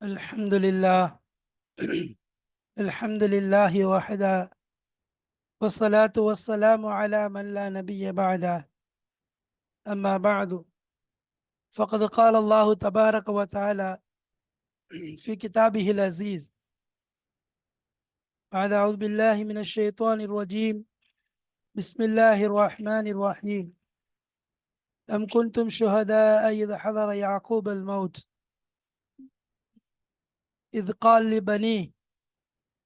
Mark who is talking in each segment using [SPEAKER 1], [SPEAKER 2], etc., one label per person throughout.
[SPEAKER 1] الحمد لله. الحمد لله وحده، والصلاة والسلام على من لا نبي بعده. أما بعد، فقد قال الله تبارك وتعالى في كتابه العزيز بعد أعوذ بالله من الشيطان الرجيم. بسم الله الرحمن الرحيم. أم كنتم شهداء إذ حضر يعقوب الموت إذ قال لبنيه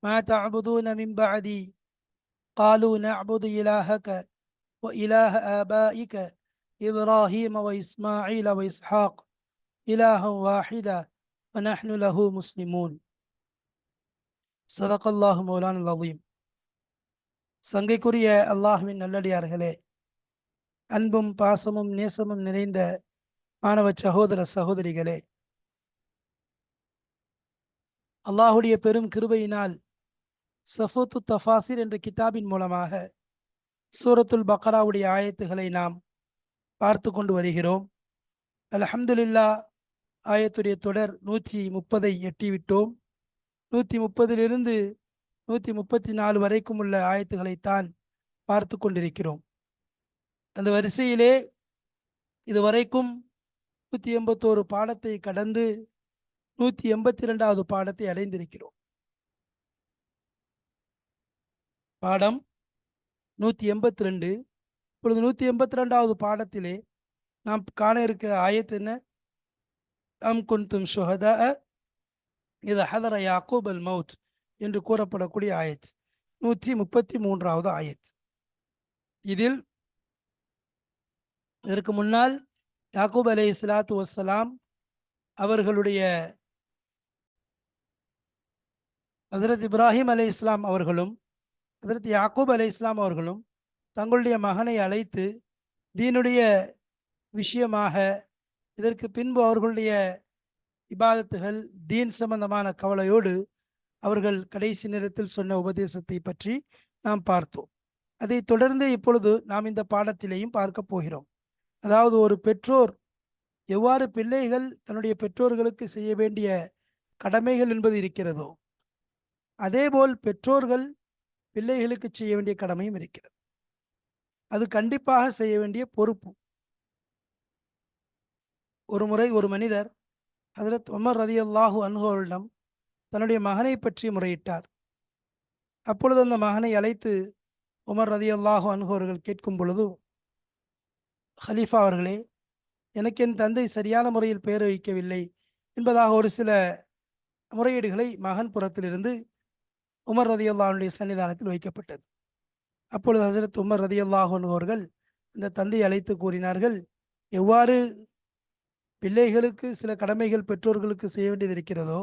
[SPEAKER 1] ما تعبدون من بعدي قالوا نعبد إلهك وإله آبائك إبراهيم وإسماعيل وإسحاق إلها واحدا ونحن له مسلمون. صدق الله مولانا العظيم. சங்கைக்குரிய அல்லாஹ்வின் நல்லடியார்களே, அன்பும் பாசமும் நேசமும் நிறைந்த மாணவ சகோதர சகோதரிகளே, அல்லாஹுடைய பெரும் கிருபையினால் சஃபூத்து தஃபாசிர் என்ற கிதாபின் மூலமாக சூரத்துல் பக்ராவுடைய ஆயத்துகளை நாம் பார்த்து கொண்டு வருகிறோம். அல்ஹம்துலில்லாஹ், ஆயத்துடைய தொடர் 130 எட்டிவிட்டோம். 130 134 வரைக்கும் உள்ள ஆயத்துகளைத்தான் பார்த்து கொண்டிருக்கிறோம். அந்த வரிசையிலே இதுவரைக்கும் 181 பாடத்தை கடந்து 182வது பாடத்தை அடைந்திருக்கிறோம். பாடம் 182. இப்பொழுது 182வது பாடத்திலே நாம் காண இருக்கிற ஆயத்து என்ன? அம் குன்தும் ஷுஹதா இது ஹதர யாக்கூப் அல் மவுத் என்று கூறப்படக்கூடிய ஆயத், 133வது ஆயத். இதில் இதற்கு முன்னால் யாக்கூப் அலைஹிஸ்ஸலாத்து வஸ்ஸலாம் அவர்களுடைய ஹஜ்ரத் இப்ராஹிம் அலைஹிஸ்ஸலாம் அவர்களும் ஹஜ்ரத் யாக்கூப் அலைஹிஸ்ஸலாம் அவர்களும் தங்களுடைய மகனை அழைத்து தீனுடைய விஷயமாக, இதற்கு பின்பு அவர்களுடைய இபாதத்துகள் தீன் சம்பந்தமான கவலையோடு அவர்கள் கடைசி நேரத்தில் சொன்ன உபதேசத்தை பற்றி நாம் பார்த்தோம். அதை தொடர்ந்து இப்பொழுது நாம் இந்த பாடத்திலேயும் பார்க்க போகிறோம். அதாவது, ஒரு பெற்றோர் எவ்வாறு பிள்ளைகள் தன்னுடைய பெற்றோர்களுக்கு செய்ய வேண்டிய கடமைகள் என்பது இருக்கிறதோ, அதேபோல் பெற்றோர்கள் பிள்ளைகளுக்கு செய்ய வேண்டிய கடமையும் இருக்கிறது. அது கண்டிப்பாக செய்ய வேண்டிய பொறுப்பு. ஒரு முறை ஒரு மனிதர் ஹஜ்ரத் உமர் ரலியல்லாஹு அன்ஹு அவர்களிடம் தன்னுடைய மகனை பற்றி முறையிட்டார். அப்பொழுது அந்த மகனை அழைத்து உமர் ரலியல்லாஹு அன்ஹு அவர்கள் கேட்கும் பொழுது, ஹலீஃபா அவர்களே, எனக்கு என் தந்தை சரியான முறையில் பெயர் வைக்கவில்லை என்பதாக ஒரு சில முறையீடுகளை மகன் புறத்திலிருந்து உமர் ரலியல்லாஹுடைய சன்னிதானத்தில் வைக்கப்பட்டது. அப்பொழுது ஹஜ்ரத் உமர் ரலியல்லாஹு அன்ஹு அவர்கள் அந்த தந்தையை அழைத்து கூறினார்கள், எவ்வாறு பிள்ளைகளுக்கு சில கடமைகள் பெற்றோர்களுக்கு செய்ய வேண்டியது இருக்கிறதோ,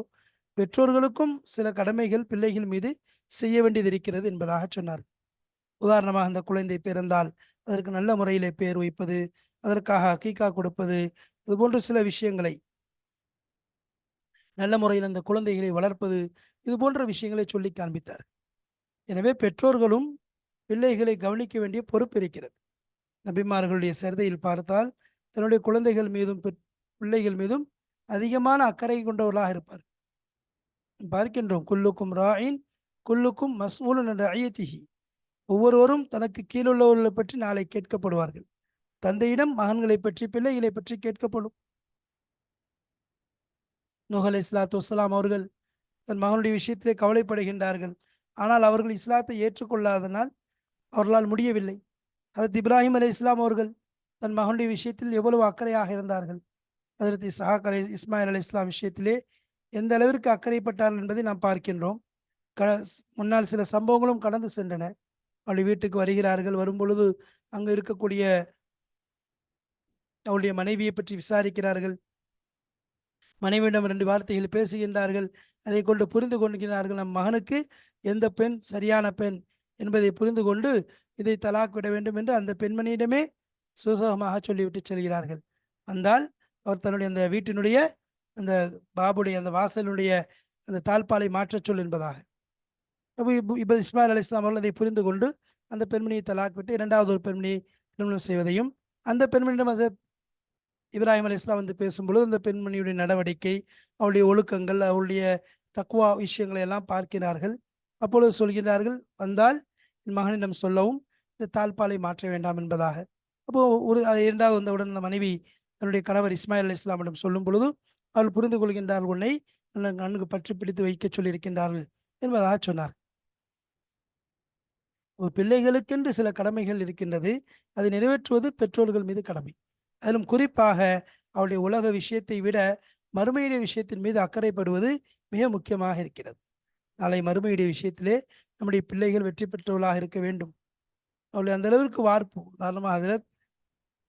[SPEAKER 1] பெற்றோர்களுக்கும் சில கடமைகள் பிள்ளைகள் மீது செய்ய வேண்டியது இருக்கிறது என்பதாக சொன்னார். உதாரணமாக, அந்த குழந்தை பிறந்தால் அதற்கு நல்ல முறையிலே பெயர் வைப்பது, அதற்காக அக்கீகா கொடுப்பது, இதுபோன்ற சில விஷயங்களை, நல்ல முறையில் அந்த குழந்தைகளை வளர்ப்பது, இது போன்ற விஷயங்களை சொல்லி காண்பித்தார். எனவே பெற்றோர்களும் பிள்ளைகளை கவனிக்க வேண்டிய பொறுப்பு இருக்கிறது. நபிமார்களுடைய சரிதையில் பார்த்தால் தன்னுடைய குழந்தைகள் மீதும் பிள்ளைகள் மீதும் அதிகமான அக்கறை கொண்டவர்களாக இருப்பார். பார்க்கின்றோம், குல்லுக்கும் ராயின் குல்லுக்கும் மஸ்ஊலுன் அன் ரஅய்யத்திஹி. ஒவ்வொருவரும் தனக்கு கீழுள்ளவர்களை பற்றி நாளை கேட்கப்படுவார்கள். தந்தையிடம் மகன்களை பற்றி, பிள்ளைகளை பற்றி கேட்கப்படும். நூஹ் அலைஹிஸ்ஸலாத்து வஸ்ஸலாம் அவர்கள் தன் மகனுடைய விஷயத்திலே கவலைப்படுகின்றார்கள். ஆனால் அவர்கள் இஸ்லாத்தை ஏற்றுக்கொள்ளாதனால் அவர்களால் முடியவில்லை. ஹஜ்ரத் இப்ராஹிம் அலைஹிஸ்ஸலாம் அவர்கள் தன் மகனுடைய விஷயத்தில் எவ்வளவு அக்கறையாக இருந்தார்கள். ஹஜ்ரத் இஸ்மாயில் அலைஹிஸ்ஸலாம் விஷயத்திலே எந்த அளவிற்கு அக்கறைப்பட்டார்கள் என்பதை நாம் பார்க்கின்றோம். முன்னால் சில சம்பவங்களும் கடந்து சென்றன. அவருடைய வீட்டுக்கு வருகிறார்கள். வரும்பொழுது அங்கு இருக்கக்கூடிய அவருடைய மனைவியை பற்றி விசாரிக்கிறார்கள். மனைவியிடம் 2 வார்த்தைகள் பேசுகின்றார்கள். அதை கொண்டு புரிந்து கொள்கிறார்கள், நம் மகனுக்கு எந்த பெண் சரியான பெண் என்பதை புரிந்து கொண்டு இதை தலாக் விட வேண்டும் என்று அந்த பெண்மணியிடமே சுசகமாக சொல்லிவிட்டு செல்கிறார்கள். வந்தால் அவர் தன்னுடைய அந்த வீட்டினுடைய அந்த பாபுடைய அந்த வாசலுடைய அந்த தாழ்பாலை மாற்றச் சொல் என்பதாக. இப்போ இஸ்மாயில் அலைஹிஸ்ஸலாம் அவர்கள் அதை புரிந்து கொண்டு அந்த பெண்மணியை தலாக் விட்டு 2வது ஒரு பெண்மணியை திருமணம் செய்வதையும், அந்த பெண்மணியிடம் ஹஜ்ரத் இப்ராஹிம் அலைஹிஸ்ஸலாம் வந்து பேசும்பொழுது அந்த பெண்மணியுடைய நடவடிக்கை, அவளுடைய ஒழுக்கங்கள், அவளுடைய தக்வா விஷயங்களை எல்லாம் பார்க்கிறார்கள். அப்பொழுது சொல்கிறார்கள், வந்தால் என் மகனிடம் சொல்லவும் இந்த தாழ்பாலை மாற்ற வேண்டாம் என்பதாக. அப்போ ஒரு 2வது வந்தவுடன் அந்த மனைவி தன்னுடைய கணவர் இஸ்மாயில் அலைஹிஸ்ஸலாமிடம் சொல்லும் பொழுது அவள் புரிந்து கொள்கின்றார், உன்னை நன்கு பற்றி பிடித்து வைக்க சொல்லியிருக்கின்றார்கள் என்பதாக சொன்னார். ஒரு பிள்ளைகளுக்கென்று சில கடமைகள் இருக்கின்றது. அதை நிறைவேற்றுவது பெற்றோர்கள் மீது கடமை. அதிலும் குறிப்பாக அவருடைய உலக விஷயத்தை விட மறுமையுடைய விஷயத்தின் மீது அக்கறைப்படுவது மிக முக்கியமாக இருக்கிறது. நாளை மறுமையுடைய விஷயத்திலே நம்முடைய பிள்ளைகள் வெற்றி பெற்றவர்களாக இருக்க வேண்டும். அவருடைய அந்த அளவிற்கு வார்ப்பு. உதாரணமாக ஹஜ்ரத்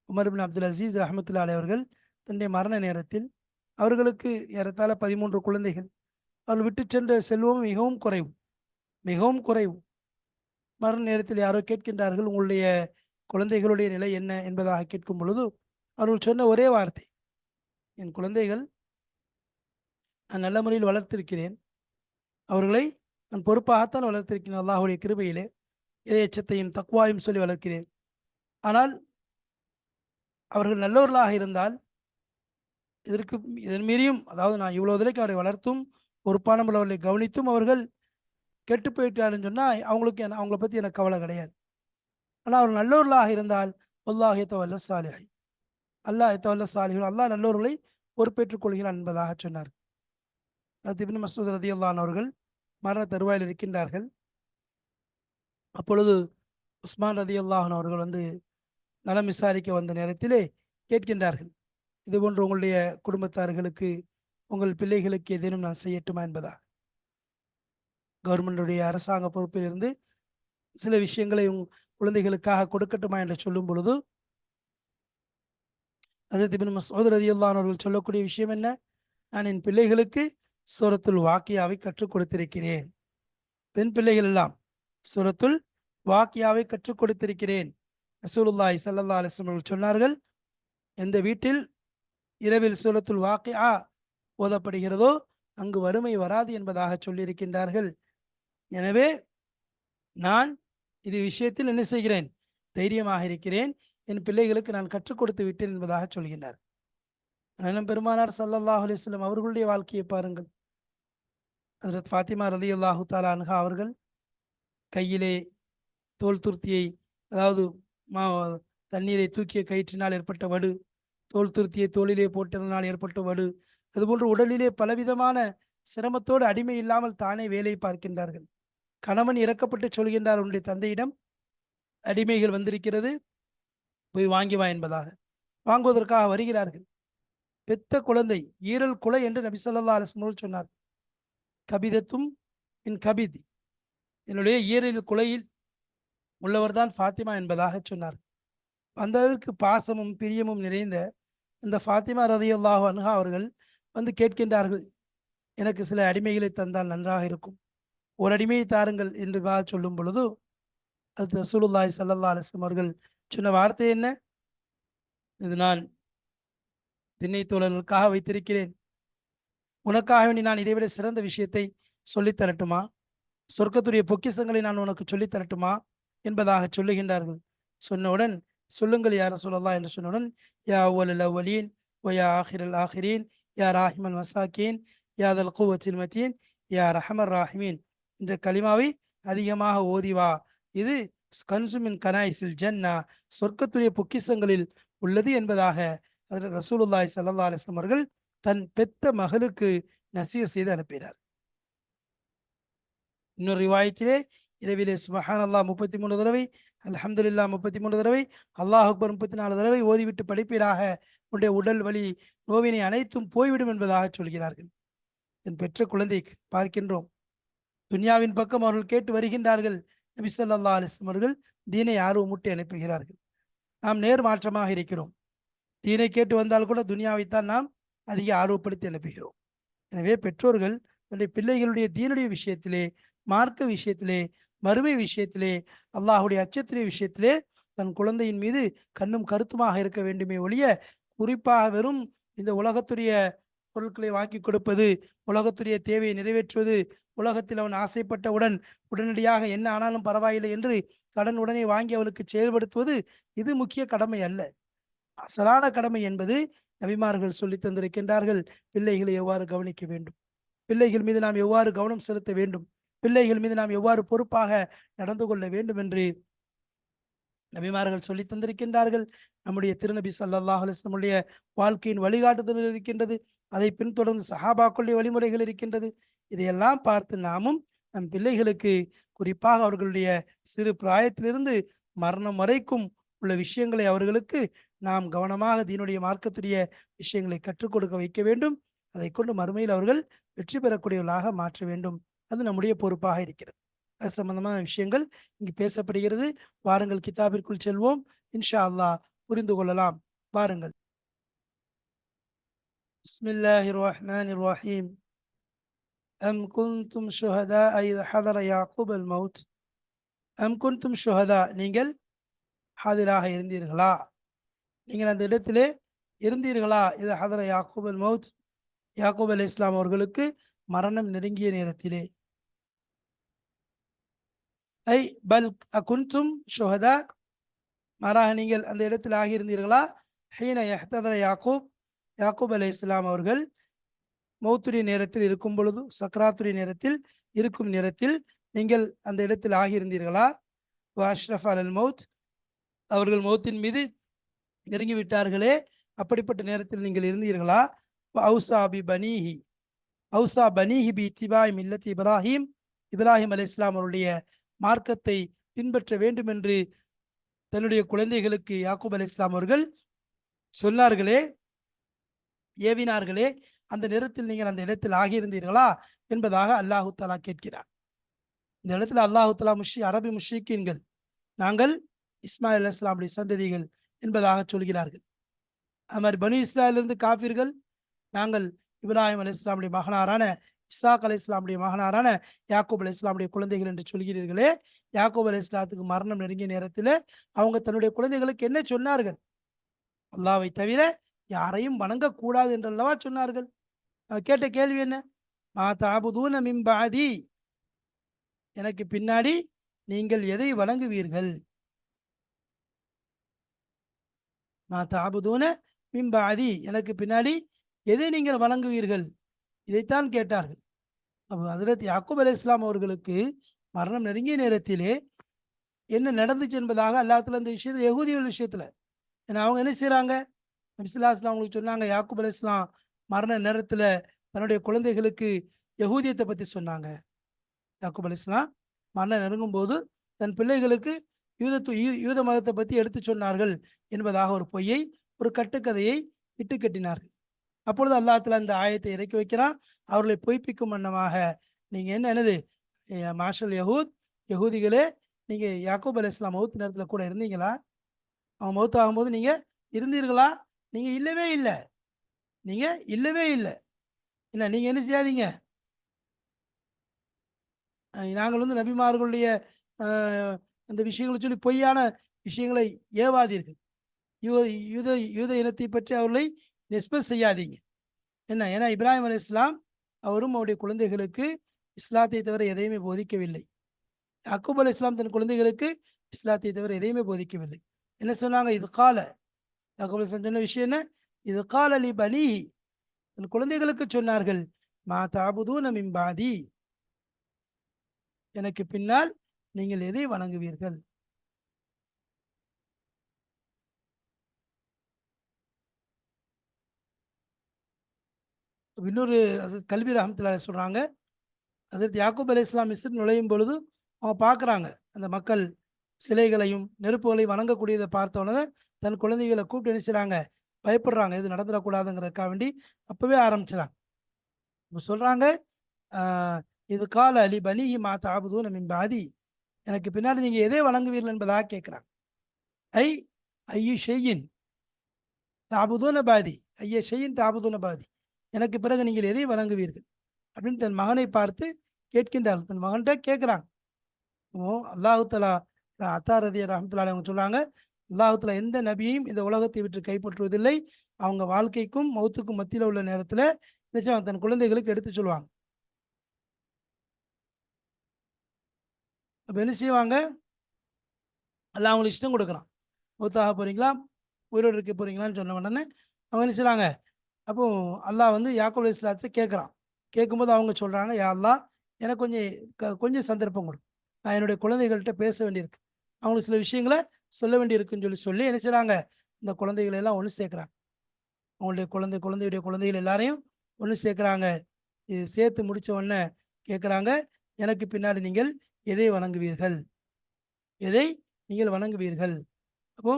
[SPEAKER 1] உமர் பின் அப்துல் அசீஸ் ரஹமத்துல்லாஹி அலைஹி அவர்கள் தன்னுடைய மரண நேரத்தில் அவர்களுக்கு ஏறத்தாழ 13 குழந்தைகள். அவர்கள் விட்டு சென்ற செல்வம் மிகவும் குறைவு, மிகவும் குறைவு. மரண நேரத்தில் யாரோ கேட்கின்றார்கள், உங்களுடைய குழந்தைகளுடைய நிலை என்ன என்பதாக கேட்கும் பொழுது அவர்கள் சொன்ன ஒரே வார்த்தை, என் குழந்தைகள் நான் நல்ல முறையில் வளர்த்திருக்கிறேன், அவர்களை நான் பொறுப்பாகத்தான் வளர்த்திருக்கிறேன், அல்லாஹுடைய கிருபையிலே இறையச்சத்தையும் தக்வாயும் சொல்லி வளர்க்கிறேன். ஆனால் அவர்கள் நல்லவர்களாக இருந்தால் இதற்கு இதன் மீறியும், அதாவது நான் இவ்வளவு தூரம் அவரை வளர்த்தும் பொறுப்பான அவர்களை கவனித்தும் அவர்கள் கெட்டு போயிட்டாருன்னு சொன்னால் அவங்களுக்கு அவங்கள பற்றி எனக்கு கவலை கிடையாது. ஆனால் அவர் நல்லவர்களாக இருந்தால் அல்லாஹ் தவல்ல சாலிஹை, அல்லாஹ் தவல்ல சாலிஹுன், அல்லாஹ் நல்லவர்களை பொறுப்பேற்றுக் கொள்கிறான் என்பதாக சொன்னார். அது இப்னு மஸ்ஊத் ரலியல்லாஹு அன்ஹு அவர்கள் மரண தருவாயில் இருக்கின்றார்கள். அப்பொழுது உஸ்மான் ரலியல்லாஹு அன்ஹு அவர்கள் வந்து நலம் விசாரிக்க வந்த நேரத்திலே கேட்கின்றார்கள், இது போன்று உங்களுடைய குடும்பத்தார்களுக்கு உங்கள் பிள்ளைகளுக்கு ஏதேனும் நான் செய்யட்டுமா என்பதாக. கவர்மெண்டுடைய அரசாங்க பொறுப்பில் இருந்து சில விஷயங்களை குழந்தைகளுக்காக கொடுக்கட்டுமா என்று சொல்லும் பொழுது ஹஜ்ரத் இப்னு மஸ்ஊத் ரலியல்லாஹு அன்ஹு அவர்கள் சொல்லக்கூடிய விஷயம் என்ன, நான் என் பிள்ளைகளுக்கு சூரத்துல் வாக்கியாவை கற்றுக் கொடுத்திருக்கிறேன். பெண் பிள்ளைகள் எல்லாம் சூரத்துல் வாக்கியாவை கற்றுக் கொடுத்திருக்கிறேன். ரசூலுல்லாஹி ஸல்லல்லாஹு அலைஹி வஸல்லம் அவர்கள் சொன்னார்கள், எந்த வீட்டில் இரவில் சூரத்துல் வாக்கியா ஓதப்படுகிறதோ அங்கு வறுமை வராது என்பதாக சொல்லியிருக்கின்றார்கள். எனவே நான் இது விஷயத்தில் என்ன செய்கிறேன், தைரியமாக இருக்கிறேன், என் பிள்ளைகளுக்கு நான் கற்றுக் கொடுத்து விட்டேன் என்பதாக சொல்கின்றார். ஆனாலும் பெருமானார் ஸல்லல்லாஹு அலைஹி வஸல்லம் அவர்களுடைய வாழ்க்கையை பாருங்கள். ஹஜ்ரத் ஃபாத்திமா ரலியல்லாஹு தஆலா அன்ஹா அவர்கள் கையிலே தோல் துருத்தியை, அதாவது தண்ணீரை தூக்கிய கயிற்றினால் ஏற்பட்ட வடு, தோல் துருத்தியை தோளிலே போட்டதனால் ஏற்பட்ட வடு, அதுபோன்று உடலிலே பலவிதமான சிரமத்தோடு அடிமை இல்லாமல் தானே வேலை பார்க்கின்றார்கள். கணவன் இறக்கப்பட்டு சொல்கின்றார், உன்னுடைய தந்தையிடம் அடிமைகள் வந்திருக்கிறது, போய் வாங்கி வா என்பதாக. வாங்குவதற்காக வருகிறார்கள். பெத்த குழந்தை ஈரல் குலை என்று நபி ஸல்லல்லாஹு அலைஹி வஸல்லம் சொன்னார். கபிதத்தும் இன் கபிதி, என்னுடைய ஈரல் குலையில் உள்ளவர்தான் ஃபாத்திமா என்பதாக சொன்னார். அந்த அளவிற்கு பாசமும் பிரியமும் நிறைந்த இந்த ஃபாத்திமா ரலியல்லாஹு அன்ஹா அவர்கள் வந்து கேட்கின்றார்கள், எனக்கு சில அடிமைகளை தந்தால் நன்றாக இருக்கும், ஒரு அடிமையை தாருங்கள் என்று சொல்லும் பொழுது அது ரசூலுல்லாஹி ஸல்லல்லாஹு அலைஹி வஸல்லம் அவர்கள் சொன்ன வார்த்தை என்ன, இது நான் திண்ணை தோழர்களுக்காக வைத்திருக்கிறேன், உனக்காக வேண்டி நான் இதைவிட சிறந்த விஷயத்தை சொல்லித் தரட்டுமா, சொர்க்கத்துடைய பொக்கிஷங்களை நான் உனக்கு சொல்லித் தரட்டுமா என்பதாக சொல்லுகின்றார்கள். சொன்னவுடன், சொல்லுங்கள் யா ரசூலல்லாஹ் என்று சொன்னவுடன், யா அவ்வலல் அவ்வலீன் வ யா ஆஹிரல் ஆஹிரீன் யா ராஹிமல் மசாக்கீன் யா தல் குவத்தில் மத்தீன் யா ரஹமர் ராஹிமீன் என்ற கலிமாவை அதிகமாக ஓதிவா, இது கன்சுமின் கனாயிசில் ஜன்னா, சொர்க்கத்துடைய பொக்கிஷங்களில் உள்ளது என்பதாக ஹஜ்ரத் ரசூலுல்லாஹி ஸல்லல்லாஹு அலைஹி வஸல்லம் அவர்கள் தன் பெத்த மகளுக்கு நசிஹத் செய்து அனுப்பினார். இன்னொரு ரிவாயத்திலே இரவிலே சுப்ஹானல்லாஹ் 33 தடவை, அல்ஹம்துலில்லாஹ் 33 தடவை, அல்லாஹ் அக்பர் 34 தடவை ஓதிவிட்டு படிப்பீராக, உன்னுடைய உடல் வலி நோவினை அனைத்தும் போய்விடும் என்பதாக சொல்கிறார்கள். என் பெற்ற குழந்தைக்கு பார்க்கின்றோம், துன்யாவின் பக்கம் அவர்கள் கேட்டு வருகின்றார்கள். நபி ஸல்லல்லாஹு அலைஹி வஸல்லம் அவர்கள் தீனை ஆர்வமூட்டி அனுப்புகிறார்கள். நாம் நேர் மாற்றமாக இருக்கிறோம். தீனை கேட்டு வந்தால் கூட துன்யாவைத்தான் நாம் அதிக ஆர்வப்படுத்தி அனுப்புகிறோம். எனவே பெற்றோர்கள் தன்னுடைய பிள்ளைகளுடைய தீனுடைய விஷயத்திலே, மார்க்க விஷயத்திலே, மறுமை விஷயத்திலே, அல்லாஹுடைய அச்சத்துடைய விஷயத்திலே தன் குழந்தையின் மீது கண்ணும் கருத்துமாக இருக்க வேண்டுமே ஒழிய, குறிப்பாக வெறும் இந்த உலகத்துடைய பொருட்களை வாங்கி கொடுப்பது, உலகத்துடைய தேவையை நிறைவேற்றுவது, உலகத்தில் அவன் ஆசைப்பட்டவுடன் உடனடியாக என்ன ஆனாலும் பரவாயில்லை என்று கடன் உடனே வாங்கி அவனுக்கு செயல்படுத்துவது, இது முக்கிய கடமை அல்ல. அசலான கடமை என்பது நபிமார்கள் சொல்லி தந்திருக்கின்றார்கள் பிள்ளைகளை எவ்வாறு கவனிக்க வேண்டும், பிள்ளைகள் மீது நாம் எவ்வாறு கவனம் செலுத்த வேண்டும், பிள்ளைகள் மீது நாம் எவ்வாறு பொறுப்பாக நடந்து கொள்ள வேண்டும் என்று நபிமார்கள் சொல்லி தந்திருக்கின்றார்கள். நம்முடைய திருநபி ஸல்லல்லாஹு அலைஹி வஸல்லம் வாழ்க்கையின் வழிகாட்டுதல்கள் இருக்கின்றது. அதை பின்தொடர்ந்து சஹாபாக்களுடைய வழிமுறைகள் இருக்கின்றது. இதையெல்லாம் பார்த்து நாமும் நம் பிள்ளைகளுக்கு, குறிப்பாக அவர்களுடைய சிறு பிராயத்திலிருந்து மரணம் வரைக்கும் உள்ள விஷயங்களை அவர்களுக்கு நாம் கவனமாக தீனுடைய மார்க்கத்துடைய விஷயங்களை கற்றுக் கொடுக்க வைக்க வேண்டும். அதை கொண்டு மறுமையில் அவர்கள் வெற்றி பெறக்கூடியவர்களாக மாற்ற வேண்டும். அது நம்முடைய பொறுப்பாக இருக்கிறது. அது சம்பந்தமான விஷயங்கள் இங்கு பேசப்படுகிறது. வாருங்கள் கிதாபிற்குள் செல்வோம். இன்ஷா அல்லாஹ் புரிந்து கொள்ளலாம். வாருங்கள். பிஸ்மில்லாஹிர் ரஹ்மானிர் ரஹீம். அம் குன்தும் ஷுஹதா இத ஹதர யாக்கூப் அல் மவுத். அம் குன்தும் ஷுஹதா, நீங்கள் ஹாதிராக இருந்தீர்களா, நீங்கள் அந்த இடத்திலே இருந்தீர்களா, இது ஹதர யாக்கூப் அல் மவுத், யாக்கூப் அலை இஸ்லாம் அவர்களுக்கு மரணம் நெருங்கிய நேரத்திலே. ஐ பல் அகுன்தும் ஷுஹதா, மாறாக நீங்கள் அந்த இடத்தில் ஆகியிருந்தீர்களா, ஹீன யஹ்ததர யாக்கூப், யாக்கூப் அலை இஸ்லாம் அவர்கள் மௌத்துடைய நேரத்தில் இருக்கும் பொழுது, சக்ராத்துடைய நேரத்தில் இருக்கும் நேரத்தில் நீங்கள் அந்த இடத்தில் ஆகியிருந்தீர்களா. அஷ்ரஃப் அல் மவுத், அவர்கள் மௌத்தின் மீது நெருங்கி விட்டார்களே, அப்படிப்பட்ட நேரத்தில் நீங்கள் இருந்தீர்களா. அவுசா பி பனீஹி, அவுசா பனீஹி பி இத்திபாய் மில்லத் இப்ராஹிம், இப்ராஹிம் அலை இஸ்லாம் அவருடைய மார்க்கத்தை பின்பற்ற வேண்டும் என்று தன்னுடைய குழந்தைகளுக்கு யாக்கூப் அலை இஸ்லாம் அவர்கள் சொன்னார்களே, ஏவினார்களே, அந்த நேரத்தில் நீங்கள் அந்த இடத்தில் ஆகியிருந்தீர்களா என்பதாக அல்லாஹு தலா கேட்கிறார். இந்த இடத்துல அல்லாஹு தலா அரபி முஷ்ரிக்கீன்கள், நாங்கள் இஸ்மாயில் அலி இஸ்லாமுடைய சந்ததிகள் என்பதாக சொல்கிறார்கள். அது மாதிரி பனு இஸ்ராயலிருந்து காஃபிர்கள், நாங்கள் இப்ராஹிம் அலி இஸ்லாமுடைய மகனாரான இசாக் அலி இஸ்லாமுடைய மகனாரான யாக்கூப் அலி இஸ்லாமுடைய குழந்தைகள் என்று சொல்கிறீர்களே, யாக்கூப் அலி இஸ்லாத்துக்கு மரணம் நெருங்கிய நேரத்தில் அவங்க தன்னுடைய குழந்தைகளுக்கு என்ன சொன்னார்கள்? அல்லாவை தவிர யாரையும் வணங்கக்கூடாது என்றல்லவா சொன்னார்கள். கேட்ட கேள்வி என்ன? மா தாபுதூன மின் பாதி, எனக்கு பின்னாடி நீங்கள் எதை வணங்குவீர்கள்? மா தாபுதூன மின் பாதி, எனக்கு பின்னாடி எதை நீங்கள் வணங்குவீர்கள்? இதைத்தான் கேட்டார்கள். அப்போ ஹஜ்ரத் யாக்கூப் அலை இஸ்லாம் அவர்களுக்கு மரணம் நெருங்கிய நேரத்திலே என்ன நடந்துச்சு என்பதாக அல்லாஹ்வுல இந்த விஷயத்தில், யகூதிகள் விஷயத்தில், ஏன்னா அவங்க என்ன செய்கிறாங்க, நபி ஸல்லல்லாஹு அலைஹி வஸல்லம் அவங்களுக்கு சொன்னாங்க, யாக்கூப் அலை இஸ்லாம் மரண நேரத்தில் தன்னுடைய குழந்தைகளுக்கு யகூதியத்தை பற்றி சொன்னாங்க. யாக்கூப் அலை இஸ்லாம் மரணம் நெருங்கும் போது தன் பிள்ளைகளுக்கு யூத மதத்தை பற்றி எடுத்து சொன்னார்கள் என்பதாக ஒரு பொய்யை, ஒரு கட்டுக்கதையை இட்டு கட்டினார்கள். அப்பொழுது அல்லாஹ் தஆலா இந்த ஆயத்தை இறக்கி வைக்கிறான். அவர்களை பொய்ப்பிக்கும் வண்ணமாக, நீங்க என்னது மாஷல் யஹூத், யகூதிகளே, நீங்க யாக்கூப் அலை இஸ்லாம் மௌத் நேரத்தில் கூட இருந்தீங்களா? அவன் மௌத் ஆகும்போது நீங்க இருந்தீர்களா? நீங்க இல்லவே இல்லை, நீங்க இல்லவே இல்லை. இல்லை, நீங்க என்ன செய்யாதீங்க, நாங்கள் நபிமார்களுடைய அந்த விஷயங்களை சொல்லி பொய்யான விஷயங்களை ஏவாதீர்கள். யூ யூத யூத இனத்தை பற்றி அவர்களை ரெஸ்பெக்ட் செய்யாதீங்க. என்ன, ஏன்னா இப்ராஹிம் அலி இஸ்லாம் அவரும் அவருடைய குழந்தைகளுக்கு இஸ்லாத்தை தவிர எதையுமே போதிக்கவில்லை. யாக்கூப் அலி இஸ்லாம் தன் குழந்தைகளுக்கு இஸ்லாத்தை தவிர எதையுமே போதிக்கவில்லை. என்ன சொன்னாங்க? இது கால, யாக்கூப் அலி இஸ்லாம் சொன்ன விஷயம் என்ன? இது கால அலி பனி, தன் குழந்தைகளுக்கு சொன்னார்கள், மா தாபுதூன மின் பாதி, எனக்கு பின்னால் நீங்கள் எதை வணங்குவீர்கள்? இன்னொரு கல்வி ரஹமத்துல்லாஹி சொல்றாங்க, ஹஜ்ரத் யாக்கூப் அலை இஸ்லாம் மிஸ்ர் நுழையும் பொழுது அவங்க பார்க்குறாங்க, அந்த மக்கள் சிலைகளையும் நெருப்புகளையும் வணங்கக்கூடியதை பார்த்தோன்னே தன் குழந்தைகளை கூப்பிட்டு என்ன செய்றாங்க, பயப்படுறாங்க, இது நடந்துடக்கூடாதுங்கிறதுக்காக வேண்டி அப்பவே ஆரம்பிச்சுறாங்க. இப்போ சொல்றாங்க, இது கால அலி பனிஹி மா தாபுதூன மின் பாதி, எனக்கு பின்னாடி நீங்க எதை வணங்குவீர்கள் என்பதாக கேட்குறாங்க. ஐ ஐயு ஷெய்யின் தாபுதூன பாதி, ஐய ஷெய்யின் தாபுதூன பாதி, எனக்கு பிறகு நீங்கள் எதை வணங்குவீர்கள் அப்படின்னு தன் மகனை பார்த்து கேட்கின்றார். தன் மகன்கிட்ட கேட்குறாங்க. அல்லாஹு தலா அத்தா ரதி ரஹமத்துல்லாஹி அவங்க சொல்றாங்க, அல்லாஹு தலா எந்த நபியையும் இந்த உலகத்தை விட்டு கைப்பற்றுவதில்லை. அவங்க வாழ்க்கைக்கும் மௌத்துக்கும் மத்தியில் உள்ள நேரத்தில் நிச்சயம் தன் குழந்தைகளுக்கு எடுத்து சொல்லுவாங்க. அப்போ என்ன செய்வாங்க, அல்லாஹ் அவங்களுக்கு இஷ்டம் கொடுக்குறான். மௌத்தாக போறீங்களா, உயிரோடு இருக்க போறீங்களான்னு சொன்ன உடனே அவங்க என்ன செய்றாங்க, அப்போ அல்லாஹ் வந்து யாக்கூப் அலைஹிஸ்ஸலாத்த கேட்குறான். கேட்கும்போது அவங்க சொல்றாங்க, யா அல்லாஹ் எனக்கு கொஞ்சம் சந்தர்ப்பம் கொடு. நான் என்னுடைய குழந்தைகள்ட்ட பேச வேண்டியிருக்கு. அவங்களுக்கு சில விஷயங்கள சொல்ல வேண்டியிருக்குன்னு சொல்லி என்ன செய்றாங்க, இந்த குழந்தைகள எல்லாம் ஒண்ணு சேர்க்குறாங்க. அவங்களுடைய குழந்தையுடைய குழந்தைகள் எல்லாரையும் ஒண்ணு சேர்க்குறாங்க. இது சேர்த்து முடிச்ச உடனே கேட்குறாங்க, எனக்கு பின்னாடி நீங்கள் எதை வணங்குவீர்கள்? எதை நீங்கள் வணங்குவீர்கள்? அப்போ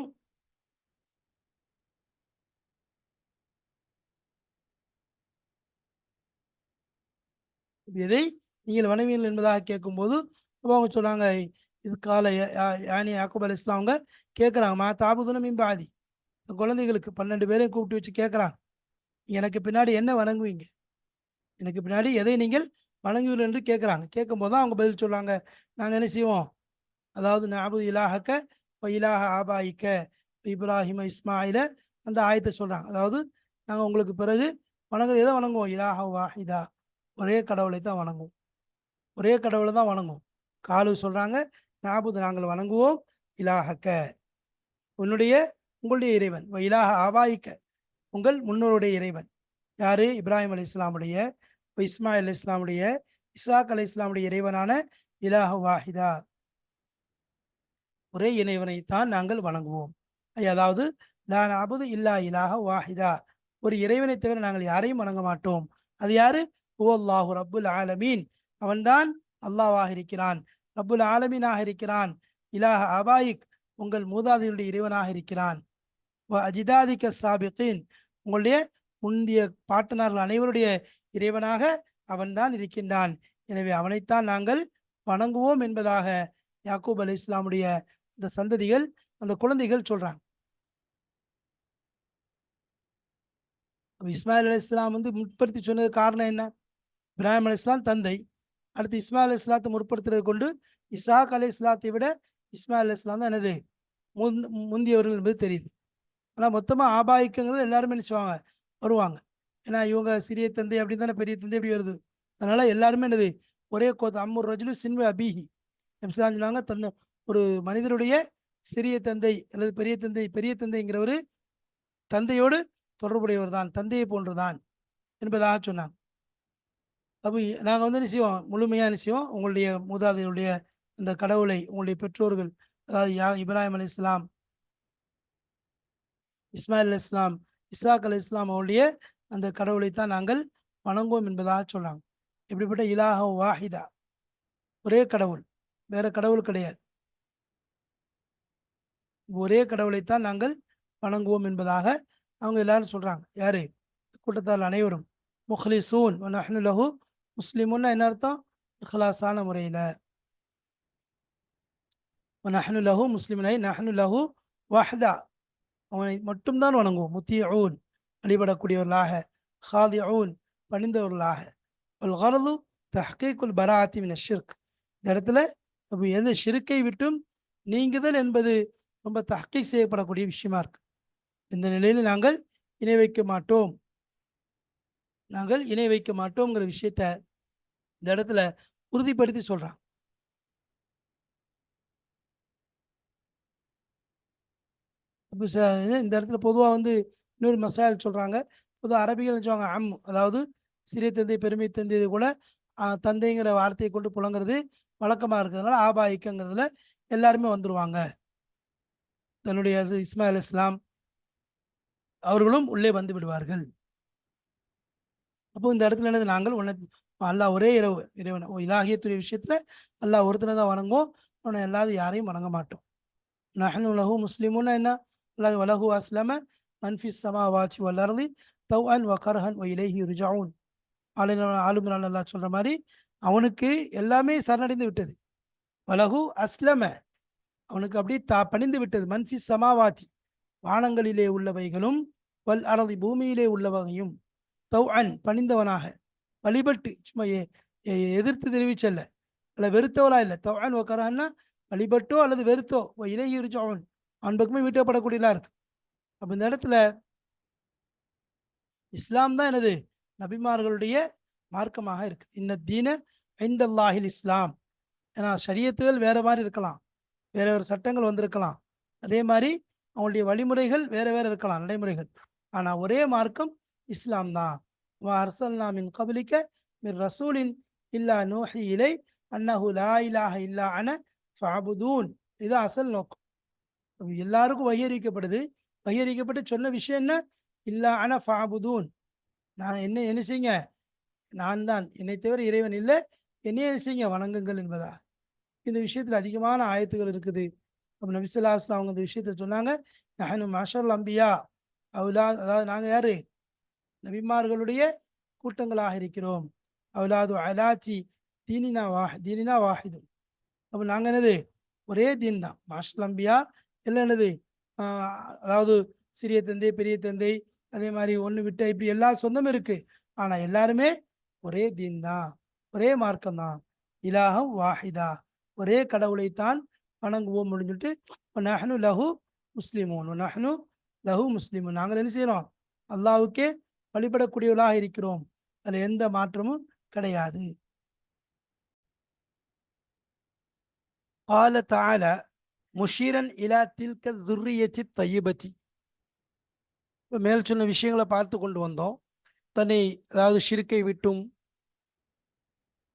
[SPEAKER 1] எதை நீங்கள் வணங்குவீர்கள் என்பதாக கேட்கும்போது, அப்போ அவங்க சொன்னாங்க, இது கால யானி யாக்கூப் அலைஹிஸ்ஸலாம் அவங்க கேட்குறாங்க, மா தாபுதுன மின் பாதி. குழந்தைகளுக்கு 12 பேரையும் கூப்பிட்டு வச்சு கேட்குறாங்க, எனக்கு பின்னாடி என்ன வணங்குவீங்க? எனக்கு பின்னாடி எதை நீங்கள் வணங்குவீர்கள் என்று கேட்குறாங்க. கேட்கும்போது தான் அவங்க பதில் சொல்றாங்க, நாங்க என்ன செய்வோம்? அதாவது நஅபுது இலாஹக்க வ இலாஹ ஆபாயிக்க இப்ராஹிம இஸ்மாயில அந்த ஆயத்த சொல்றாங்க. அதாவது நாங்க உங்களுக்கு பிறகு எத வணங்குவோம்? இலாஹ வாஹிதா, ஒரே கடவுளை தான் வணங்குவோம். ஒரே கடவுள தான் வணங்குவோம். காலு சொல்றாங்க, நஅபுது நாங்கள் வணங்குவோம், இலாஹக்க உன்னுடைய உங்களுடைய இறைவன், வ இலாஹ ஆபாயிக்க உங்கள் முன்னோருடைய இறைவன். யாரு? இப்ராஹிம் அலைஹிஸ்ஸலாமுடைய, இஸ்மாயில் அலைஹிஸ்ஸலாமுடைய, இஸ்ஹாக் அலைஹிஸ்ஸலாமுடைய இறைவனான இலாஹ வாஹிதா, ஒரே இறைவனைத்தான் நாங்கள் வணங்குவோம். அதாவது லா நஅபுது இல்லா இலாஹ வாஹிதா, ஒரு இறைவனை தவிர நாங்கள் யாரையும் வணங்க மாட்டோம். அது யாரு? ஹுவல்லாஹு ரப்புல் ஆலமீன், அவன்தான் அல்லாஹ்வாக இருக்கிறான், ரப்புல் ஆலமீனாக இருக்கிறான். இலாஹ ஆபாயிக், உங்கள் மூதாதையருடைய இறைவனாக இருக்கிறான். வ அஜிதாதிக சாபிகீன், உங்களுடைய முந்திய பாட்டனார்கள் அனைவருடைய இறைவனாக அவன்தான் இருக்கின்றான். எனவே அவனைத்தான் நாங்கள் வணங்குவோம் என்பதாக யாக்கூப் அலைஹிஸ்ஸலாமுடைய அந்த சந்ததிகள், அந்த குழந்தைகள் சொல்றாங்க. அப்ப இஸ்மாயில் அலைஹிஸ்ஸலாம் வந்து முற்படுத்தி சொன்னதுக்கு காரணம் என்ன? இப்ராஹிம் அலைஹிஸ்ஸலாம் தந்தை. அடுத்து இஸ்மாயில் அலைஹிஸ்ஸலாத்த முற்படுத்துறது கொண்டு, இஸ்ஹாக் அலைஹிஸ்ஸலாத்தை விட இஸ்மாயில் அலைஹிஸ்ஸலாம் தான் என்னது? முந் முந்தியவர்கள் என்பது தெரியுது. ஆனா மொத்தமா ஆபாயிக்கங்கிறது எல்லாருமே என்ன செய்வாங்க? வருவாங்க. ஏன்னா இவங்க சிறிய தந்தை அப்படி தானே பெரிய தந்தை எப்படி வருது? அதனால எல்லாருமே என்னது? ஒரே கோத் அம்முர் ரஜுலு சின்வ அபீஹி. நபி ஸல்லல்லாஹு அலைஹி சொன்னாங்க, ஒரு மனிதருடைய சிறிய தந்தை அல்லது பெரிய தந்தை, பெரிய தந்தைங்கிறவரு தந்தையோடு தொடர்புடையவர் தான், தந்தையை போன்றுதான் என்பதாக சொன்னாங்க. அப்ப நாங்க வந்து என்ன செய்வோம்? முழுமையா என்ன செய்வோம்? உங்களுடைய மூதாதையருடைய அந்த கடவுளை, உங்களுடைய பெற்றோர்கள், அதாவது இப்ராஹிம் அலைஹிஸ்ஸலாம், இஸ்மாயில் அலைஹிஸ்ஸலாம், இஸ்ஹாக் அலைஹிஸ்ஸலாம் அவருடைய அந்த கடவுளைத்தான் நாங்கள் வணங்குவோம் என்பதாக சொல்றாங்க. இப்படிப்பட்ட இலாஹ வாஹிதா, ஒரே கடவுள், வேற கடவுள் கிடையாது. ஒரே கடவுளைத்தான் நாங்கள் வணங்குவோம் என்பதாக அவங்க எல்லாரும் சொல்றாங்க. யாரு? கூட்டத்தார் அனைவரும். முஹ்லிசூன் வ நஹ்னு லஹு முஸ்லிமுன்னா என்ன அர்த்தம்? இஹ்லாஸான முறையில. வ நஹ்னு லஹு முஸ்லிமுன், நஹ்னு லஹு வஹ்தா, அவனை மட்டும் தான் வணங்குவோம். முத்திஊன், வழிபடக்கூடியவர்களாக, ஹாதிஊன், பணிந்தவர்களாக. வல் கரது தஹ்கீக்குல் பராஅத்தி மின ஷிர்க், இந்த இடத்துல அப்ப எந்த ஷிர்க்கை விட்டும் நீங்குதல் என்பது ரொம்ப தஹ்கீக் செய்யப்படக்கூடிய விஷயமா இருக்கு. இந்த நிலையில நாங்கள் இணை வைக்க மாட்டோம்ங்கிற விஷயத்த இந்த இடத்துல உறுதிப்படுத்தி சொல்றான். இப்ப இந்த இடத்துல பொதுவா வந்து இன்னொரு மசாயல் சொல்றாங்க. பொதுவா அரபிகள் சொல்லுவாங்க அதாவது சிறிய தந்தை, பெருமை தந்தை இது கூட தந்தைங்கிற வார்த்தையை கொண்டு புழங்குறது வழக்கமா இருக்கிறதுனால ஆபாயிக்கங்கிறதுல எல்லாருமே வந்துருவாங்க. தன்னுடைய இஸ்மாயில் அலைஹிஸ்ஸலாம் அவர்களும் உள்ளே வந்து விடுவார்கள். அப்போ இந்த இடத்துல என்னது? நாங்கள் அல்லாஹ் ஒரே இறைவன் இலாஹியத்துடைய விஷயத்துல அல்லாஹ் ஒருத்தனை தான் வணங்குவோம். அவனை அல்லாது யாரையும் வணங்க மாட்டோம். நஹ்னு லஹு முஸ்லிமூன்னா என்ன? அல்லாஹ் வலஹு அஸ்லம மன் ஃபிஸ் ஸமாவாத்தி வல் அர்தி தவ்அன் வ கர்ஹன் வ இலைஹி யுர்ஜஊன். ஆலு இம்ரான் அல்லாஹ் சொல்ற மாரி, அவனுக்கு எல்லாமே சரணடைந்து விட்டது. வலஹு அஸ்லம, அவனுக்கு அப்படியே பணிந்து விட்டது. மன் ஃபிஸ் ஸமாவாத்தி, வானங்களிலே உள்ளவைகளும், வல் அர்தி பூமியிலே உள்ளவையும், தவ்அன் பணிந்தவனாக, வழிபட்டு, சும்மா எதிர்த்து தெரிவிச்சல்ல, அல்ல வெறுத்தவளா இல்லை. தவ்அன் வ கர்ஹன்னா வழிபட்டோ அல்லது வெறுத்தோ, இலைஹி யுர்ஜஊன், அவன் பக்கமே மீட்டப்படக்கூடியதா இருக்கு. அப்ப இந்த இடத்துல இஸ்லாம் தான் என்னது? நபிமார்களுடைய மார்க்கமாக இருக்கு. இன்ன தீன இன்தல்லாஹில் இஸ்லாம். ஏன்னா ஷரியத்துகள் வேற மாதிரி இருக்கலாம், வேற வேற சட்டங்கள் வந்திருக்கலாம், அதே மாதிரி அவங்களுடைய வழிமுறைகள் வேற வேற இருக்கலாம், நடைமுறைகள். ஆனா ஒரே மார்க்கம் இஸ்லாம் தான். அர்சல்னா மின் கபலிக்க மின் ரசூலின் இல்லா நூஹி இலை அன்னஹு லா இலாஹ இல்லா அன ஃபஅபுதூன். இது அசல் நோக்கம். எல்லாருக்கும் வகையறிக்கப்படுது. வகையறிக்கப்பட்டு சொன்ன விஷயம் என்ன? இல்லா அன ஃபஅபுதூன். நான் என்ன என்ன செய்யுங்க, நான் தான், என்னை தவிர இறைவன் இல்லை, என்னையே என்ன செய்யுங்க வணங்குங்கள் என்பதா. இந்த விஷயத்தில் அதிகமான ஆயத்துகள் இருக்குது. அப்போ நபி ஸல்லல்லாஹு அலைஹி வஸல்லம் அவங்க இந்த விஷயத்தை சொன்னாங்க. நஹனு மஅஷரல் அம்பியா அதாவது நாங்கள் யாரு, நபிமார்களுடைய கூட்டங்களாக இருக்கிறோம். அவுலாது அலாத்தி தீனினா வாஹிது. அப்போ நாங்கள் என்னது, ஒரே தீன் தான். மாஷல் அம்பியா எல்லாம் என்னது, அதாவது சிறிய தந்தை பெரிய தந்தை அதே மாதிரி ஒன்று விட்ட இப்படி எல்லா சொந்தமும் இருக்கு. ஆனால் எல்லாருமே ஒரே தீன் தான், ஒரே மார்க்கம் தான். இலாஹம் வாஹிதா, ஒரே கடவுளைத்தான் வணங்குவோம் சொல்லிட்டு நஹ்னு லஹு முஸ்லிமூன் நஹ்னு லஹு முஸ்லிமூன், நாங்கள் என்ன செய்கிறோம், அல்லாஹ்வுக்கே வழிபடக்கூடியவர்களாக இருக்கிறோம். அதில் எந்த மாற்றமும் கிடையாது. قال تعالى முஷீரன் இலா தில்க துர்ரியத்தி தையிபத்தி. இப்போ மேல் சொன்ன விஷயங்களை பார்த்து கொண்டு வந்தோம். தன்னை, அதாவது ஷிர்க்கை விட்டும்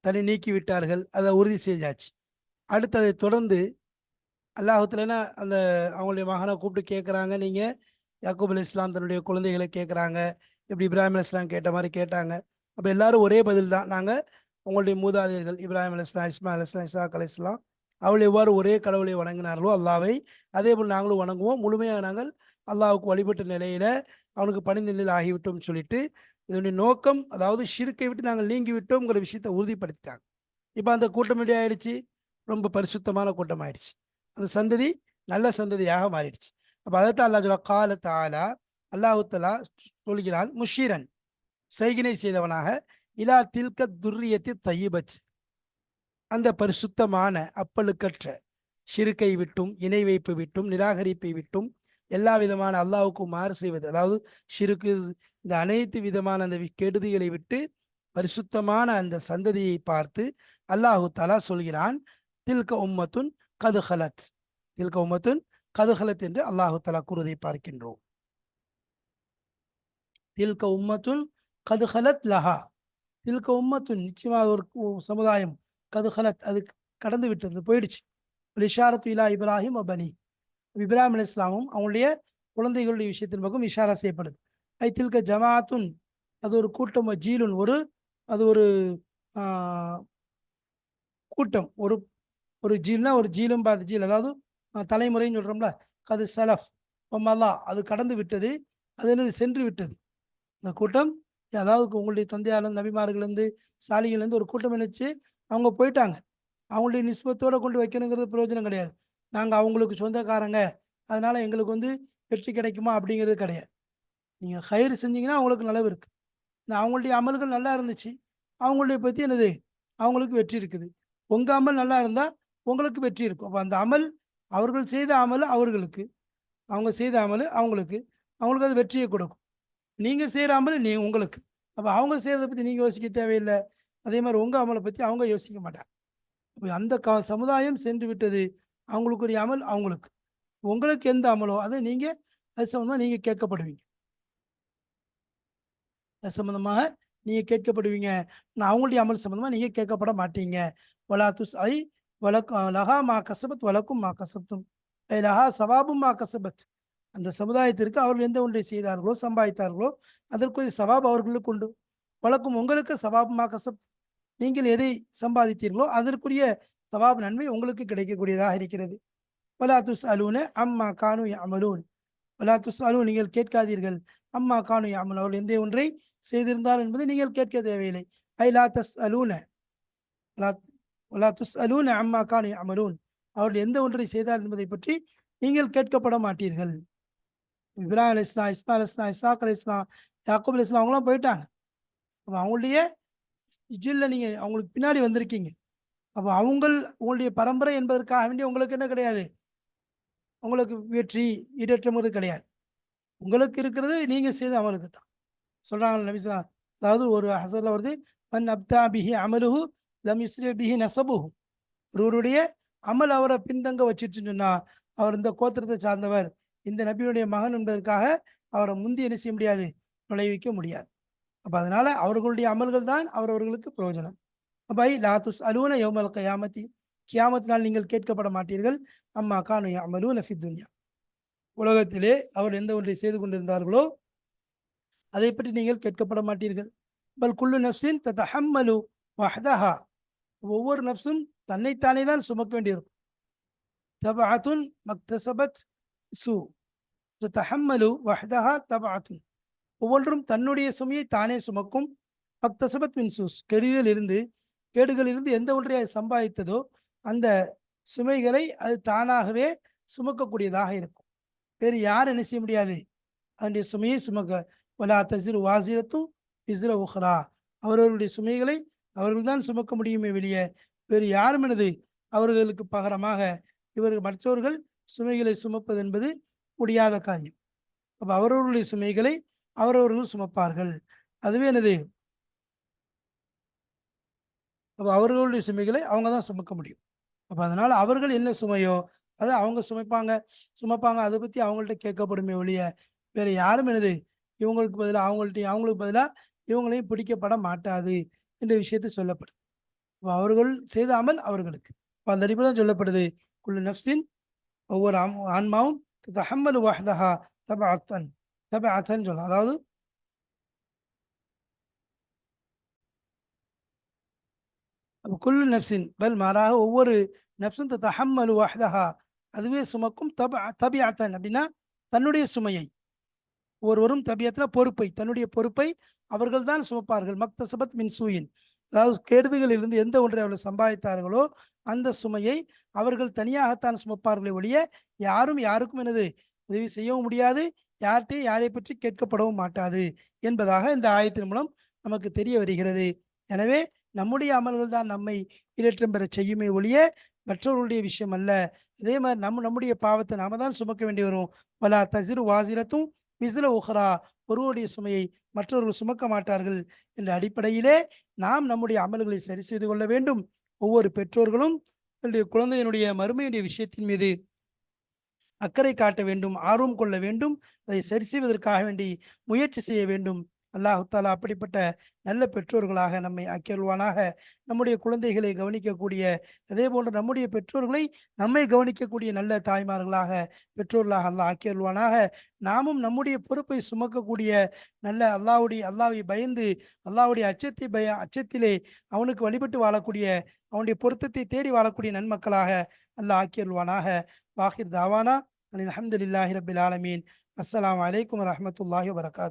[SPEAKER 1] தன்னை நீக்கி விட்டார்கள், அதை உறுதி செஞ்சாச்சு. அடுத்து அதை தொடர்ந்து அல்லாஹுத்தலனா அந்த அவங்களுடைய மகனை கூப்பிட்டு கேட்குறாங்க, நீங்கள் யாக்கூப் அலைஹிஸ்ஸலாம் தன்னுடைய குழந்தைகளை கேட்குறாங்க, எப்படி இப்ராஹிம் அலைஹிஸ்ஸலாம் கேட்ட மாதிரி கேட்டாங்க. அப்போ எல்லாரும் ஒரே பதில் தான், நாங்கள் உங்களுடைய மூதாதையர்கள் இப்ராஹிம் அலைஹிஸ்ஸலாம், இஸ்மாயில் அலைஹிஸ்ஸலாம், இஸ்ஹாக் அலைஹிஸ்ஸலாம் அவள் எவ்வாறு ஒரே கடவுளை வணங்கினார்களோ அல்லாவை, அதே போல் நாங்களும் வணங்குவோம். முழுமையாக நாங்கள் அல்லாஹ்வுக்கு வழிபட்ட நிலையில் அவனுக்கு பணிந்த நிலையில் ஆகிவிட்டோம்னு சொல்லிட்டு இதனுடைய நோக்கம், அதாவது ஷிர்க்கை விட்டு நாங்கள் நீங்கி விட்டோம்ங்கிற விஷயத்தை உறுதிப்படுத்திட்டாங்க. இப்போ அந்த கூட்டம் எப்படி ஆயிடுச்சு, ரொம்ப பரிசுத்தமான கூட்டம் ஆயிடுச்சு. அந்த சந்ததி நல்ல சந்ததியாக மாறிடுச்சு. அப்போ அதைத்தான் அல்லாஹ் சொல்ல கால தாலா, அல்லாஹு தஆலா சொல்கிறான், முஷீரன் செய்கினை செய்தவனாக, இலா தில்க துர்ரியத்தி தையிபத், அந்த பரிசுத்தமான அப்பழுக்கற்ற ஷிர்க்கை விட்டும் இணை வைப்பு விட்டும் நிராகரிப்பை விட்டும் எல்லா விதமான அல்லாஹ்வுக்கு மாறு செய்வது, அதாவது ஷிருக்கு, இந்த அனைத்து விதமான அந்த கெடுதிகளை விட்டு பரிசுத்தமான அந்த சந்ததியை பார்த்து அல்லாஹு தஆலா சொல்கிறான், தில்க உம்மத்துன் கதுஹலத், தில்க உம்மத்துன் கதுஹலத் என்று அல்லாஹு தஆலா கூறுவதை பார்க்கின்றோம். தில்க உம்மத்துன் கதுஹலத் லஹா, தில்க உம்மத்துன் நிச்சயமாக ஒரு சமுதாயம், கதுஹலத் அது கடந்து விட்டது, போயிடுச்சு. இஷாரத்து இலா இப்ராஹிம் அபனி, இப்ராஹிம் அலைஹிஸ்ஸலாமும் அவங்களுடைய குழந்தைகளுடைய விஷயத்தின் பக்கம் இஷாரா செய்யப்படுது. ஐ தில்க ஜமாத்துன், அது ஒரு கூட்டம், ஜீலுன் ஒரு, அது ஒரு கூட்டம், ஒரு ஒரு ஜீல்னா ஒரு ஜீலும் பாதி ஜீல், அதாவது தலைமுறைன்னு சொல்கிறோம்ல, அது சலஃப் மல்லா, அது கடந்து விட்டது, அது என்னது சென்று விட்டது. இந்த கூட்டம், அதாவது உங்களுடைய தந்தையார் நபிமார்கள்லேருந்து சாலிகள்லேருந்து ஒரு கூட்டம் நினைச்சு அவங்க போயிட்டாங்க. அவங்களுடைய நிஸ்பத்தோடு கொண்டு வைக்கணுங்கிறது பிரயோஜனம் கிடையாது. நாங்கள் அவங்களுக்கு சொந்தக்காரங்க, அதனால் எங்களுக்கு வெற்றி கிடைக்குமா அப்படிங்கிறது கிடையாது. நீங்கள் ஹைர் செஞ்சீங்கன்னா அவங்களுக்கு நலவு இருக்குது. அவங்களுடைய அமல்கள் நல்லா இருந்துச்சு, அவங்களுடைய பற்றி என்னது, அவங்களுக்கு வெற்றி இருக்குது. உங்கள் அமல் நல்லா இருந்தால் உங்களுக்கு வெற்றி இருக்கும். அப்போ அந்த அமல், அவர்கள் செய்த அமல் அவர்களுக்கு, அவங்க செய்த அமல் அவங்களுக்கு, அவங்களுக்கு அது வெற்றியை கொடுக்கும். நீங்கள் செய்கிற அமல் உங்களுக்கு. அப்போ அவங்க செய்கிறத பற்றி நீங்கள் யோசிக்க தேவையில்லை. அதே மாதிரி உங்கள் அமலை பற்றி அவங்க யோசிக்க மாட்டாங்க. அந்த சமுதாயம் சென்று விட்டது, அவங்களுக்குரிய அமல் அவங்களுக்கு. உங்களுக்கு எந்த அமலோ அதை நீங்கள் அது சம்மந்தமாக நீங்கள் கேட்கப்படுவீங்க, அது சம்மந்தமாக நீங்கள் கேட்கப்படுவீங்க. நான் அவங்களுடைய அமல் சம்மந்தமாக நீங்கள் கேட்கப்பட மாட்டீங்க. வலா துஸ் ஐ வலக்கும் லஹா மா கசபத் வலக்கும் மா கசப்தும் ஐ லஹா சவாபும் மா கசபத். அந்த சமுதாயத்திற்கு அவர்கள் எந்த ஒன்றை செய்தார்களோ சம்பாதித்தார்களோ அதற்குரிய சவாப் அவர்களுக்கு உண்டு. வழக்கும் உங்களுக்கு சவாபுமா கசப், நீங்கள் எதை சம்பாதித்தீர்களோ அதற்குரிய சவாப் நன்மை உங்களுக்கு கிடைக்கக்கூடியதாக இருக்கிறது. வலா துஸ் அலூன அம்மா கானு அமலூன், வலா துஸ் அலூ, நீங்கள் கேட்காதீர்கள், அம்மா கானு அமல், அவர்கள் எந்த ஒன்றை செய்திருந்தார் என்பதை நீங்கள் கேட்க தேவையில்லை. ஐ லா தஸ் அலூன வலா துஸ் அலூன அம்மா கானு அமலூன், அவர்கள் எந்த ஒன்றை செய்தார் என்பதை பற்றி நீங்கள் கேட்கப்பட மாட்டீர்கள். இப்ராஹிம் அலைஹிஸ்ஸலாம், இஸ்மாயில் அலைஹிஸ்ஸலாம், இஸ்ஹாக் அலைஹிஸ்ஸலாம், யாக்கூப் அலைஹிஸ்ஸலாம் அவங்களாம் போயிட்டாங்க. அப்போ அவங்களுடைய இஜில்ல நீங்கள் அவங்களுக்கு பின்னாடி வந்திருக்கீங்க. அப்போ உங்களுடைய பரம்பரை என்பதற்காக வேண்டிய உங்களுக்கு என்ன கிடையாது, உங்களுக்கு வெற்றி ஈடேற்றமுறது கிடையாது. உங்களுக்கு இருக்கிறது நீங்கள் செய்த அமலுக்கு தான். சொல்கிறாங்க நபிஸ்லா, அதாவது ஒரு ஹசரில் வருது, மன் அப்தா பிஹி அமலுஹு லம் யுஸ்ரி பிஹி நசபுஹு, ஒருவருடைய அமல் அவரை பின்தங்க வச்சிருச்சுன்னு சொன்னால் அவர் இந்த கோத்திரத்தை சார்ந்தவர், இந்த நபியுடைய மகன் என்பதற்காக அவரை முந்தி என்ன செய்ய முடியாது, நுழைவிக்க முடியாது. அப்ப அதனால அவர்களுடைய அமல்கள் தான் அவரவர்களுக்கு பிரயோஜனம். அப்ப லா துஸ்அலூன யௌமல் கியாமத்தி, கியாமத் நாள் நீங்கள் கேட்கப்பட மாட்டீர்கள். அம்மா கானு யஅமலூன ஃபித் துன்யா, உலகத்திலே அவர் எந்த ஒன்றை செய்து கொண்டிருந்தார்களோ அதை பற்றி நீங்கள் கேட்கப்பட மாட்டீர்கள். பல் குல்லு நஃப்ஸின் ததஹம்மலு வஹ்தஹா, ஒவ்வொரு நஃப்ஸும் தன்னைத்தானே தான் சுமக்க வேண்டியிருக்கும். தபஅத்துன் மக்தஸபத் சூ, ததஹம்மலு வஹ்தஹா தபஅத்துன், ஒவ்வொன்றும் தன்னுடைய சுமையை தானே சுமக்கும். மக்தஸபத் மின் சூஸ், கேடுகளிலிருந்து எந்த ஒன்றை அது சம்பாதித்ததோ அந்த சுமைகளை அது தானாகவே சுமக்கக்கூடியதாக இருக்கும். வேறு யார் என்ன செய்ய முடியாது அதனுடைய சுமையை சுமக்க. வலா தஸிரு வாஸிரத்து விஸ்ர உஹ்ரா, அவரவர்களுடைய சுமைகளை அவர்கள்தான் சுமக்க முடியுமே வெளிய வேறு யாரும் எனது அவர்களுக்கு பகரமாக இவர்கள் மற்றவர்கள் சுமைகளை சுமப்பது என்பது முடியாத காரியம். அப்ப அவரவர்களுடைய சுமைகளை அவரவர்கள் சுமப்பார்கள். அதுவே எனது அப்ப அவர்களுடைய சுமைகளை அவங்க தான் சுமக்க முடியும். அப்ப அதனால அவர்கள் என்ன சுமையோ அதை அவங்க சுமப்பாங்க. அதை பத்தி அவங்கள்ட்ட கேட்கப்படுமே ஒழிய வேற யாரும் எனது இவங்களுக்கு பதிலாக அவங்களுக்கு பதிலாக இவங்களையும் பிடிக்கப்பட மாட்டாது என்ற விஷயத்தை சொல்லப்படுது. அப்ப அவர்கள் செய்த அமல் அவர்களுக்கு. அப்ப அந்த அடிப்படை தான் சொல்லப்படுது, குல்லு நஃப்ஸின், ஒவ்வொரு ஆன்மாவும் தஹம்மலு வஹ்தஹா தபஅத்தன், தபஅத்தன் சொல்லலாம். அதாவது குல்லு நஃப்ஸின் பல் மாறாக ஒவ்வொரு நஃப்ஸும் தஹம்மலு வஹ்தஹா, அதுவே சுமக்கும். தபிஅத்தன் அப்படின்னா தன்னுடைய சுமையை, ஒருவரும் தபியத்தில் பொறுப்பை, தன்னுடைய பொறுப்பை அவர்கள் தான் சுமப்பார்கள். மக்தசபத் மின் சூயின், அதாவது கேடுதிகளிலிருந்து எந்த ஒன்றை அவர்கள் சம்பாதித்தார்களோ அந்த சுமையை அவர்கள் தனியாகத்தான் சுமப்பார்களே ஒழிய யாருக்கும் எனது உதவி செய்யவும் முடியாது, யார்கிட்டையும் யாரை பற்றி கேட்கப்படவும் மாட்டாது என்பதாக இந்த ஆயத்தின் மூலம் நமக்கு தெரிய வருகிறது. எனவே நம்முடைய அமல்கள் தான் நம்மை ஈடேற்றம் பெற செய்யுமே ஒழிய மற்றவர்களுடைய விஷயம் அல்ல. அதே மாதிரி நம்முடைய பாவத்தை நாம தான் சுமக்க வேண்டி வரும். வலா தஸிரு வாஸிரத்தும் விஸ்ர உஹ்ரா, ஒருவருடைய சுமையை மற்றவர்கள் சுமக்க மாட்டார்கள் என்ற அடிப்படையிலே நாம் நம்முடைய அமல்களை சரி செய்து கொள்ள வேண்டும். ஒவ்வொரு பெற்றோர்களும் தன்னுடைய குழந்தையினுடைய மறுமையுடைய விஷயத்தின் மீது அக்கறை காட்ட வேண்டும், ஆர்வம் கொள்ள வேண்டும், அதை சரி செய்வதற்காக வேண்டி முயற்சி செய்ய வேண்டும். அல்லாஹு தாலா அப்படிப்பட்ட நல்ல பெற்றோர்களாக நம்மை ஆக்கியல்வானாக. நம்முடைய குழந்தைகளை கவனிக்கக்கூடிய, அதே போன்று நம்முடைய பெற்றோர்களை நம்மை கவனிக்கக்கூடிய நல்ல தாய்மார்களாக, பெற்றோர்களாக அல்லாஹ் ஆக்கியல்வானாக. நாமும் நம்முடைய பொறுப்பை சுமக்கக்கூடிய நல்ல அல்லாஹ்வை பயந்து அல்லாஹ்வுடைய அச்சத்திலே அவனுக்கு வழிபட்டு வாழக்கூடிய, அவனுடைய பொருத்தத்தை தேடி வாழக்கூடிய நன்மக்களாக அல்லாஹ் ஆக்கியல்வானாக. வாஹிர் தாவானா அல்ஹம்துலில்லாஹி ரப்பில் ஆலமீன். அஸ்ஸலாமு அலைக்கும் வரஹ்மத்துல்லாஹி வபரகாத்துஹு.